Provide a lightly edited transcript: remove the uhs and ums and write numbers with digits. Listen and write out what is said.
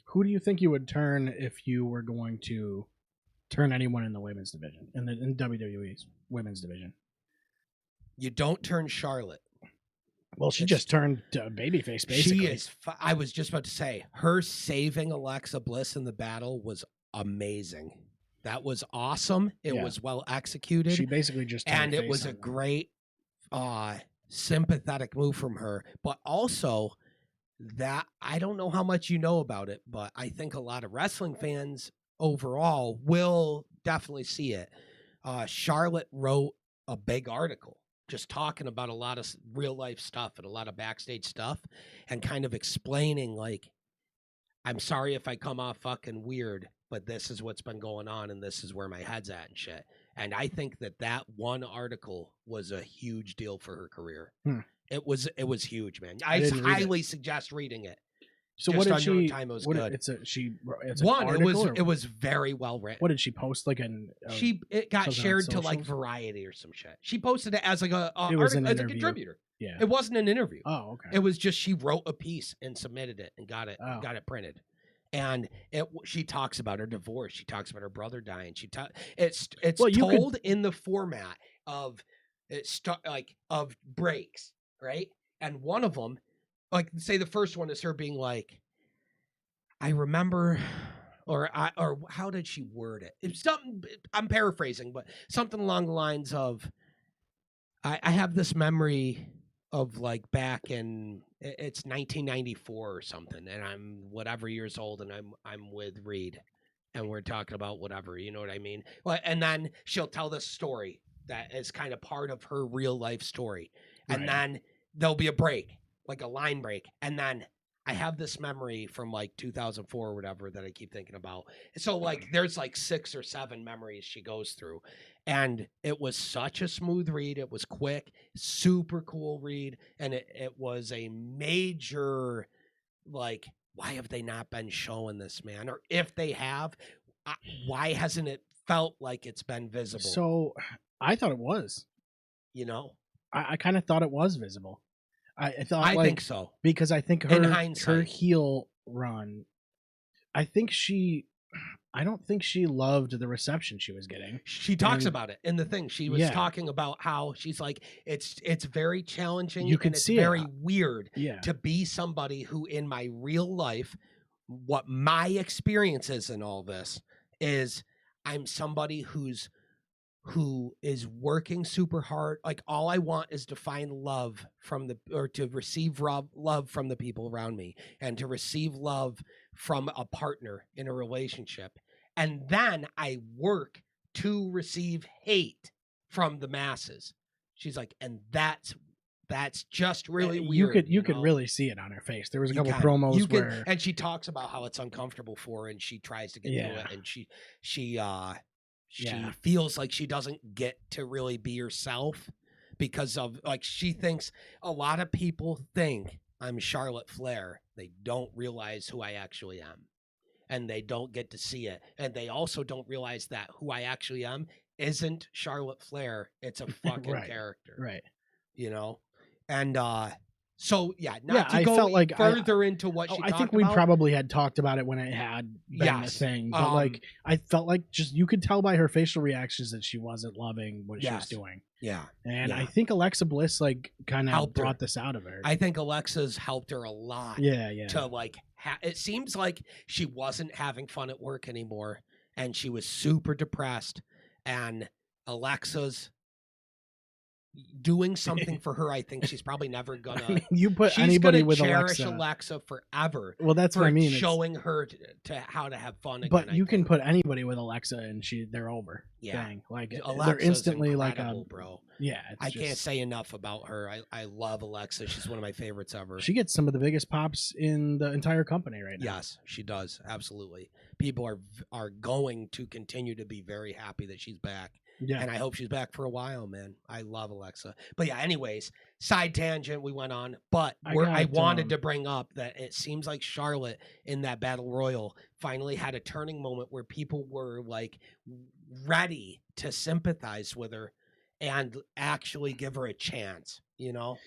Who do you think you would turn if you were going to turn anyone in the women's division, in WWE's women's division? You don't turn Charlotte. Well, she just turned babyface, basically. She is. I was just about to say, her saving Alexa Bliss in the battle was amazing. That was awesome. It was well executed. She basically just and it was a great, sympathetic move from her. But also, that I don't know how much you know about it, but I think a lot of wrestling fans overall will definitely see it. Charlotte wrote a big article just talking about a lot of real life stuff and a lot of backstage stuff and kind of explaining, like, I'm sorry if I come off fucking weird, but this is what's been going on and this is where my head's at and shit. And I think that one article was a huge deal for her career. It was huge, man. I highly suggest reading it. So just what did she? Time it was what, good. It's an It was very well written. What did she post? Like it got shared to like Variety or some shit. She posted it as like a as a contributor. Yeah, it wasn't an interview. Oh, okay. It was just she wrote a piece and submitted it and got it printed. And she talks about her divorce. She talks about her brother dying. It's told in the format of of breaks, right? And one of them, like, say the first one is her being like, I remember, or how did she word it? It's something, I'm paraphrasing, but something along the lines of, I have this memory of like back in, it's 1994 or something, and I'm whatever years old, and I'm with Reed, and we're talking about whatever, you know what I mean? Well, and then she'll tell this story that is kind of part of her real life story, and then there'll be a break, like a line break, and then I have this memory from like 2004 or whatever that I keep thinking about. So like there's like 6 or 7 memories she goes through, and it was such a smooth read. It was quick, super cool read, and it was a major, like, why have they not been showing this, man? Or if they have, why hasn't it felt like it's been visible? So I thought it was. You know? I kind of thought it was visible. I think so. Because I think her heel run, I don't think she loved the reception she was getting. She talks about it in the thing. She was talking about how she's like, it's very challenging. You can see very weird to be somebody who in my real life, what my experience is in all this is I'm somebody who is working super hard. Like, all I want is to find love to receive love from the people around me, and to receive love from a partner in a relationship. And then I work to receive hate from the masses. She's like, and that's just really weird. You could really see it on her face. There was a couple promos where, and she talks about how it's uncomfortable for her, and she tries to get through it, and she feels like she doesn't get to really be herself because of, like, she thinks a lot of people think I'm Charlotte Flair. They don't realize who I actually am, and they don't get to see it. And they also don't realize that who I actually am isn't Charlotte Flair. It's a fucking character. Right. You know? And, so I felt like further into what she talked about. I think we probably had talked about it when it had been a thing, but like I felt like just you could tell by her facial reactions that she wasn't loving what she was doing. Yeah, and I think Alexa Bliss like kind of brought this out of her. I think Alexa's helped her a lot. Yeah. To like, it seems like she wasn't having fun at work anymore, and she was super depressed. And Alexa's doing something for her. I think she's probably never gonna. I mean, you put anybody with cherish Alexa forever. Well, that's what I mean. Showing her to how to have fun again. But you can put anybody with Alexa, and they're over. Yeah, dang. Like Alexa's they're instantly like bro. Yeah, I can't say enough about her. I love Alexa. She's one of my favorites ever. She gets some of the biggest pops in the entire company right now. Yes, she does. Absolutely. People are going to continue to be very happy that she's back. Yeah. And I hope she's back for a while, man. I love Alexa. But yeah, anyways, side tangent we went on. But I wanted to bring up that it seems like Charlotte in that Battle Royal finally had a turning moment where people were like ready to sympathize with her and actually give her a chance, you know?